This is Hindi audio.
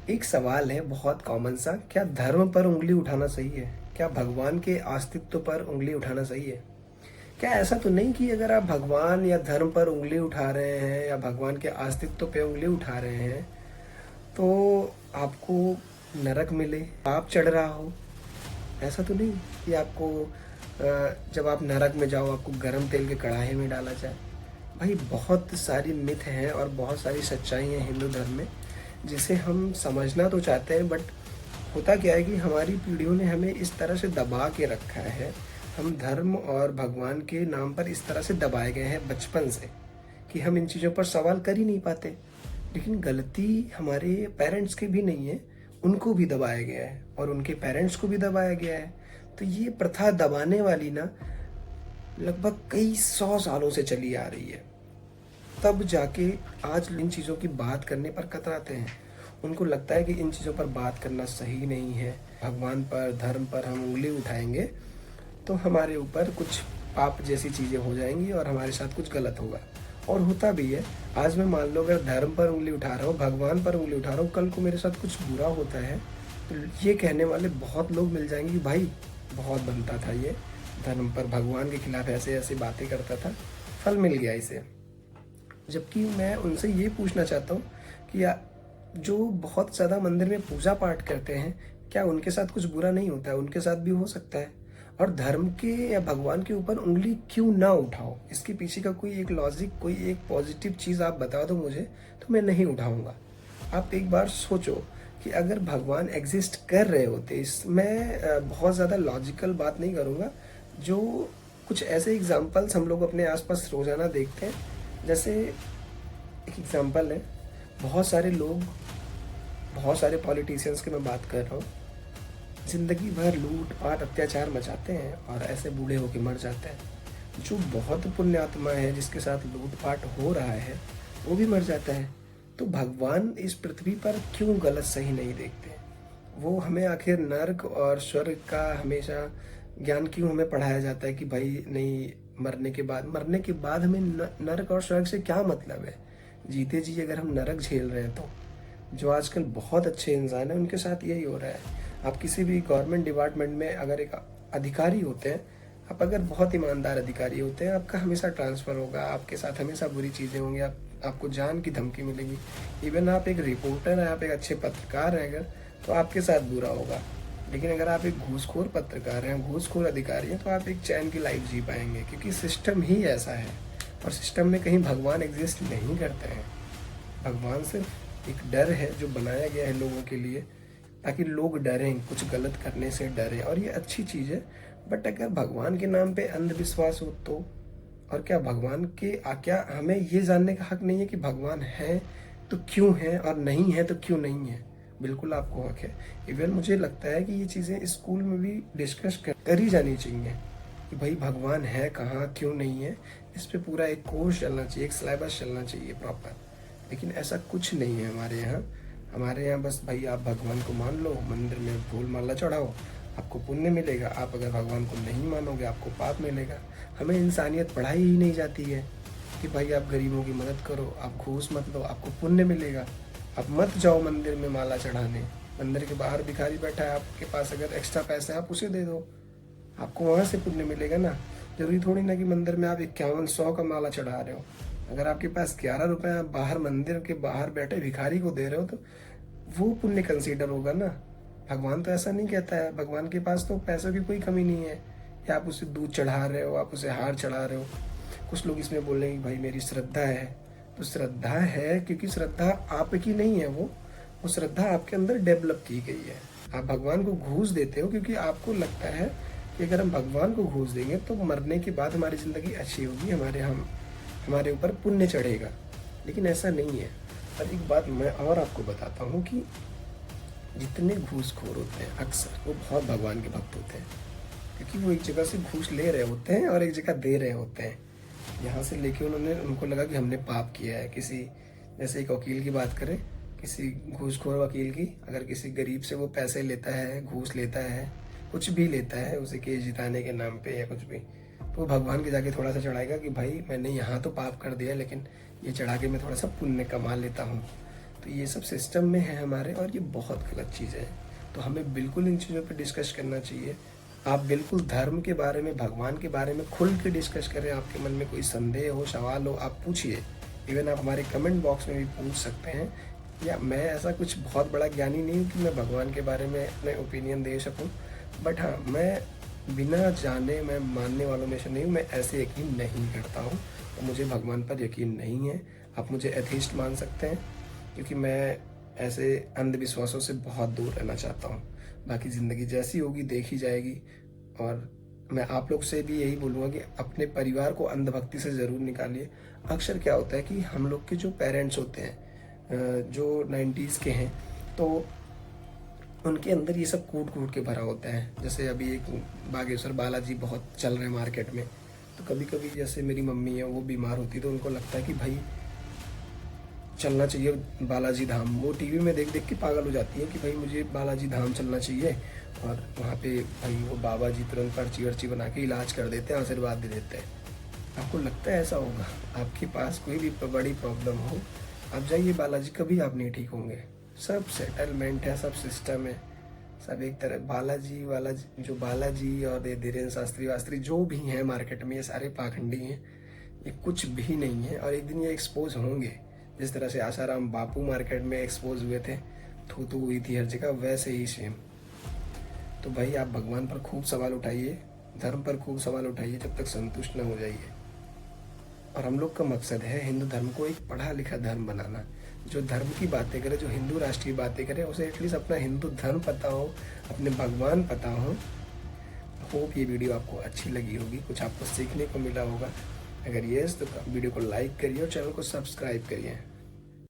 एक सवाल है बहुत कॉमन सा, क्या धर्म पर उंगली उठाना सही है? क्या भगवान के अस्तित्व पर उंगली उठाना सही है? क्या ऐसा तो नहीं कि अगर आप भगवान या धर्म पर उंगली उठा रहे हैं या भगवान के अस्तित्व पे उंगली उठा रहे हैं तो आपको नरक मिले, पाप चढ़ रहा हो? ऐसा तो नहीं कि आपको जब आप नरक में जाओ आपको गरम तेल के कढ़ाई में डाला जाए। भाई बहुत सारी मिथ हैं और बहुत सारी सच्चाई हैं हिंदू धर्म में, जिसे हम समझना तो चाहते हैं, बट होता क्या है कि हमारी पीढ़ियों ने हमें इस तरह से दबा के रखा है। हम धर्म और भगवान के नाम पर इस तरह से दबाए गए हैं बचपन से कि हम इन चीज़ों पर सवाल कर ही नहीं पाते। लेकिन गलती हमारे पेरेंट्स की भी नहीं है, उनको भी दबाया गया है और उनके पेरेंट्स को भी दबाया गया है। तो ये प्रथा दबाने वाली ना लगभग कई 100 सालों से चली आ रही है। तब जाके आज इन चीज़ों की बात करने पर कतराते हैं। उनको लगता है कि इन चीज़ों पर बात करना सही नहीं है। भगवान पर, धर्म पर हम उंगली उठाएंगे तो हमारे ऊपर कुछ पाप जैसी चीज़ें हो जाएंगी और हमारे साथ कुछ गलत होगा। और होता भी है। आज मैं मान लो अगर धर्म पर उंगली उठा रहा हूँ, भगवान पर उंगली उठा रहा हूँ, कल को मेरे साथ कुछ बुरा होता है तो ये कहने वाले बहुत लोग मिल जाएंगे कि भाई बहुत बनता था ये, धर्म पर भगवान के खिलाफ ऐसे ऐसे बातें करता था, फल मिल गया इसे। जबकि मैं उनसे ये पूछना चाहता हूँ कि जो बहुत ज़्यादा मंदिर में पूजा पाठ करते हैं, क्या उनके साथ कुछ बुरा नहीं होता है? उनके साथ भी हो सकता है। और धर्म के या भगवान के ऊपर उंगली क्यों ना उठाओ? इसके पीछे का कोई एक लॉजिक, कोई एक पॉजिटिव चीज़ आप बता दो मुझे, तो मैं नहीं उठाऊंगा। आप एक बार सोचो कि अगर भगवान एग्जिस्ट कर रहे होते, इसमें बहुत ज़्यादा लॉजिकल बात नहीं करूँगा, जो कुछ ऐसे एग्जाम्पल्स हम लोग अपने आसपास रोज़ाना देखते हैं। जैसे एक एग्जाम्पल है, बहुत सारे लोग, बहुत सारे पॉलिटिशियंस की मैं बात कर रहा हूँ, ज़िंदगी भर लूट पाट अत्याचार मचाते हैं और ऐसे बूढ़े होकर मर जाते हैं। जो बहुत पुण्यात्मा है जिसके साथ लूट पाट हो रहा है वो भी मर जाता है। तो भगवान इस पृथ्वी पर क्यों गलत सही नहीं देखते? वो हमें आखिर नर्क और स्वर्ग का हमेशा ज्ञान क्यों हमें पढ़ाया जाता है कि भाई नहीं, मरने के बाद हमें नर्क और स्वर्ग से क्या मतलब है? जीते जी अगर हम नरक झेल रहे हैं तो जो आजकल बहुत अच्छे इंसान हैं उनके साथ यही हो रहा है। आप किसी भी गवर्नमेंट डिपार्टमेंट में अगर एक अधिकारी होते हैं, आप अगर बहुत ईमानदार अधिकारी होते हैं, आपका हमेशा ट्रांसफ़र होगा, आपके साथ हमेशा बुरी चीज़ें होंगी, आपको जान की धमकी मिलेगी। इवन आप एक रिपोर्टर हैं, आप एक अच्छे पत्रकार हैं अगर, तो आपके साथ बुरा होगा। लेकिन अगर आप एक घूसखोर पत्रकार हैं, घूसखोर अधिकारी हैं, तो आप एक चैन की लाइफ जी पाएंगे, क्योंकि सिस्टम ही ऐसा है। और सिस्टम में कहीं भगवान एग्जिस्ट नहीं करते हैं। भगवान सिर्फ एक डर है जो बनाया गया है लोगों के लिए, ताकि लोग डरें, कुछ गलत करने से डरें, और ये अच्छी चीज़ है। बट अगर भगवान के नाम पे अंधविश्वास हो तो? और क्या भगवान के क्या हमें ये जानने का हक नहीं है कि भगवान है तो क्यों है और नहीं है तो क्यों नहीं है? बिल्कुल आपको हक है। इवन मुझे लगता है कि ये चीज़ें स्कूल में भी डिस्कस कर ही जानी चाहिए कि भाई भगवान है कहाँ, क्यों नहीं है। इस पे पूरा एक कोर्स चलना चाहिए, एक सिलेबस चलना चाहिए प्रॉपर। लेकिन ऐसा कुछ नहीं है हमारे यहाँ। हमारे यहाँ बस भाई आप भगवान को मान लो, मंदिर में फूल माला चढ़ाओ, आपको पुण्य मिलेगा। आप अगर भगवान को नहीं मानोगे आपको पाप मिलेगा। हमें इंसानियत पढ़ाई ही नहीं जाती है कि भाई आप गरीबों की मदद करो, आप घूस मत लो, आपको पुण्य मिलेगा। आप मत जाओ मंदिर में माला चढ़ाने, मंदिर के बाहर भिखारी बैठा है, आपके पास अगर एक्स्ट्रा पैसा है आप उसे दे दो, आपको वहाँ से पुण्य मिलेगा ना। जरूरी थोड़ी ना कि मंदिर में आप 5100 का माला चढ़ा रहे हो। अगर आपके पास 11 रुपए आप बाहर मंदिर के बाहर बैठे भिखारी को दे रहे हो तो वो पुण्य कंसीडर होगा ना। भगवान तो ऐसा नहीं कहता है। भगवान के पास तो पैसों की कोई कमी नहीं है। या आप उसे दूध चढ़ा रहे हो, आप उसे हार चढ़ा रहे हो। कुछ लोग इसमें बोल रहे हैं कि भाई मेरी श्रद्धा है, तो श्रद्धा है क्योंकि श्रद्धा आपकी नहीं है, वो श्रद्धा आपके अंदर डेवलप की गई है। आप भगवान को घूस देते हो क्योंकि आपको लगता है कि अगर हम भगवान को घूस देंगे तो मरने के बाद हमारी ज़िंदगी अच्छी होगी, हमारे ऊपर पुण्य चढ़ेगा। लेकिन ऐसा नहीं है। और एक बात मैं और आपको बताता हूँ कि जितने घूसखोर होते हैं अक्सर वो बहुत भगवान के भक्त होते हैं, क्योंकि वो एक जगह से घूस ले रहे होते हैं और एक जगह दे रहे होते हैं। यहाँ से लेके उनको लगा कि हमने पाप किया है। किसी, जैसे एक वकील की बात करें, किसी घूसखोर वकील की, अगर किसी गरीब से वो पैसे लेता है, घूस लेता है, कुछ भी लेता है उसे केस जिताने के नाम पे या कुछ भी, तो वो भगवान के जाके थोड़ा सा चढ़ाएगा कि भाई मैंने यहाँ तो पाप कर दिया लेकिन ये चढ़ा के मैं थोड़ा सा पुण्य कमा लेता हूँ। तो ये सब सिस्टम में है हमारे, और ये बहुत गलत चीज़ें हैं। तो हमें बिल्कुल इन चीज़ों पर डिस्कस करना चाहिए। आप बिल्कुल धर्म के बारे में, भगवान के बारे में खुल के डिस्कस करें। आपके मन में कोई संदेह हो, सवाल हो, आप पूछिए। इवन आप हमारे कमेंट बॉक्स में भी पूछ सकते हैं। या मैं ऐसा कुछ बहुत बड़ा ज्ञानी नहीं हूँ कि मैं भगवान के बारे में अपने ओपिनियन दे सकूँ, बट हाँ, मैं बिना जाने, मैं मानने वालों में से नहीं हूँ। मैं ऐसे यकीन नहीं करता हूँ, तो मुझे भगवान पर यकीन नहीं है। आप मुझे एथीस्ट मान सकते हैं, क्योंकि मैं ऐसे अंधविश्वासों से बहुत दूर रहना चाहता हूँ। बाकी ज़िंदगी जैसी होगी देखी जाएगी। और मैं आप लोग से भी यही बोलूँगा कि अपने परिवार को अंधभक्ति से ज़रूर निकालिए। अक्सर क्या होता है कि हम लोग के जो पेरेंट्स होते हैं, जो 90s के हैं, तो उनके अंदर ये सब कूट कूट के भरा होता है। जैसे अभी एक बागेश्वर बालाजी बहुत चल रहे हैं मार्केट में, तो कभी कभी जैसे मेरी मम्मी है, वो बीमार होती है, तो उनको लगता है कि भाई चलना चाहिए बालाजी धाम। वो टीवी में देख देख के पागल हो जाती है कि भाई मुझे बालाजी धाम चलना चाहिए। और वहाँ पे भाई वो बाबा जी तुरंत पर्ची वर्ची बना के इलाज कर देते हैं, आशीर्वाद दे देते हैं। आपको लगता है ऐसा होगा? आपके पास कोई भी बड़ी प्रॉब्लम हो, आप जाइए बालाजी, कभी आप नहीं ठीक होंगे। सब सेटलमेंट है, सब सिस्टम है, सब एक तरह। बालाजी जो बालाजी और ये धीरेन्द्र शास्त्री वास्त्री जो भी हैं मार्केट में, ये सारे पाखंडी हैं। ये कुछ भी नहीं है, और एक दिन ये एक्सपोज होंगे। जिस तरह से आसाराम बापू मार्केट में एक्सपोज हुए थे, थू थू हुई थी हर जगह, वैसे ही सेम। तो भाई आप भगवान पर खूब सवाल उठाइए, धर्म पर खूब सवाल उठाइए, जब तक संतुष्ट ना हो जाइए। और हम लोग का मकसद है हिंदू धर्म को एक पढ़ा लिखा धर्म बनाना। जो धर्म की बातें करे, जो हिंदू राष्ट्र की बातें करे, उसे एटलीस्ट अपना हिंदू धर्म पता हो, अपने भगवान पता हो। होप ये वीडियो आपको अच्छी लगी होगी, कुछ आपको सीखने को मिला होगा। अगर यस तो वीडियो को लाइक करिए और चैनल को सब्सक्राइब करिए।